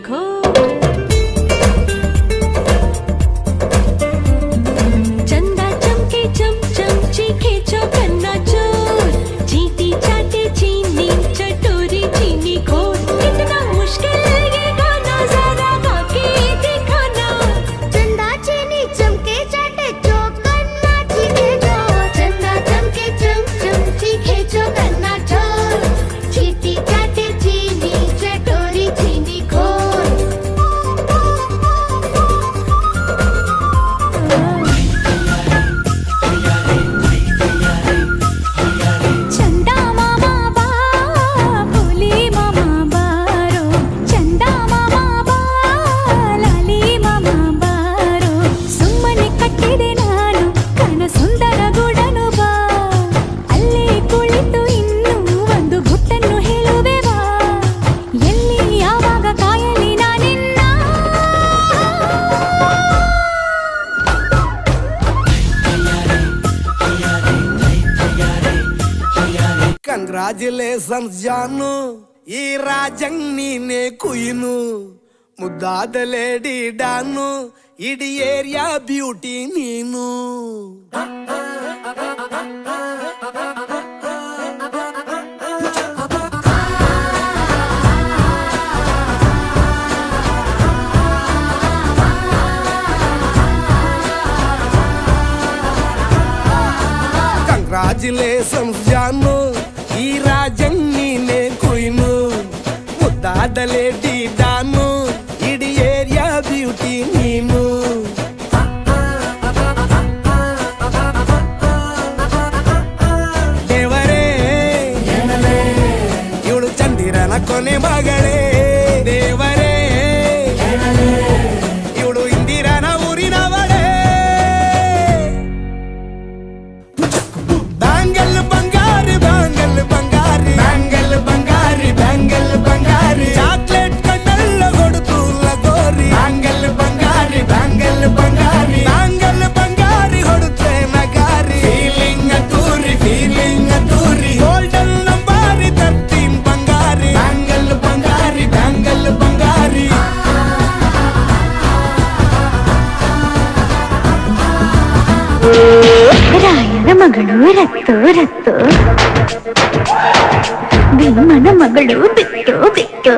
खो चंदा चमके चमचम चीखे चौकन्ना चोर चीटी चाटे चीनी चटोरी चीनी खोर कितना मुश्किल ये गाना जरा गा के दिखाना चंदा चीनी चमके चाटे चौकन्ना चीखे चोर चंदा चमके चमचम चीखे चौकन्ना चोर चीटी चाटे चीनी चटोरी चीनी खोर चंदा मामा बा बोली मामा बारो चंदा मामा बा लाली मामा बारो ಸುಮ್ಮನೆ ಕಟ್ಟಿದೆ ನಾನು ಕನ ಸುಂದರ ಗೂಡನು ಬಾ ಅಲ್ಲೇ ಕುಳಿತು ಇನ್ನು ಒಂದು ಗುಟ್ಟನ್ನು ಹೇಳುವೆ ಬಾ ಎಲ್ಲಿ ಯಾವಾಗ ಕಾಯಲಿ ನಾನಿನ್ನ ಕಂಗ್ರಾಚುಲೇಷನ್ಸ್ ಜಾನು ಈ ರಾಜಂಗ್ ನೀನೆ ಕುಯ್ನು ಮುದ್ದಾದ ಲೇಡಿ ಡಾನು ಇಡೀ ಏರಿಯಾ ಬ್ಯೂಟಿ ನೀನು ಕಂಗ್ರಾಚುಲೇಷನ್ಸ್ ಜಾನು ಈ ರಾಜಂಗ್ ನೀನೆ ಕುಯ್ನು ಮುದ್ದಾದ ಲೇಡಿ ಡಾನು ಇಡೀ ಏರಿಯಾ ಬ್ಯೂಟಿ ನೀನು ದೇವರೇ ಇವಳು ಚಂದಿರನ ಕೊನೆ ಮಗಳೇ ದೇವರೇ ಇವಳು ಇಂದಿರನ ಊರಿನವಳೇ ಬ್ಯಾಂಗಲ್ ಬಂಗಾರಿ ಬ್ಯಾಂಗಲ್ ಬಂಗಾರಿ ಬ್ಯಾಂಗಲ್ ಬಂಗಾರಿ ಬ್ಯಾಂಗಲ್ ಬಂಗಾರಿ ಚಾಕ್ಲೇಟ್ ಕಣ್ಣಲ್ಲ ಕೊಡುತ್ತು ಲಗೋರಿ ಬ್ಯಾಂಗಲ್ ಬಂಗಾರಿ ಬ್ಯಾಂಗಲ್ ಬಂಗಾರಿ ಬ್ಯಾಂಗಲ್ ಬಂಗಾರಿ ಹೊಡುತ್ತೆ ನಗಾರಿ ಫೀಲಿಂಗ್ ತೂರಿ ಗೋಲ್ಡನ್ ನಂಬಾರಿ 13 ಬಂಗಾರಿ ಬ್ಯಾಂಗಲ್ ಬಂಗಾರಿ ಬ್ಯಾಂಗಲ್ ಬಂಗಾರಿ ರಾಯನ ಮಗಳು ರತ್ತು ರತ್ತು ಭೀಮನ ಮಗಳು ಬಿಟ್ಟು ಬಿಟ್ಟು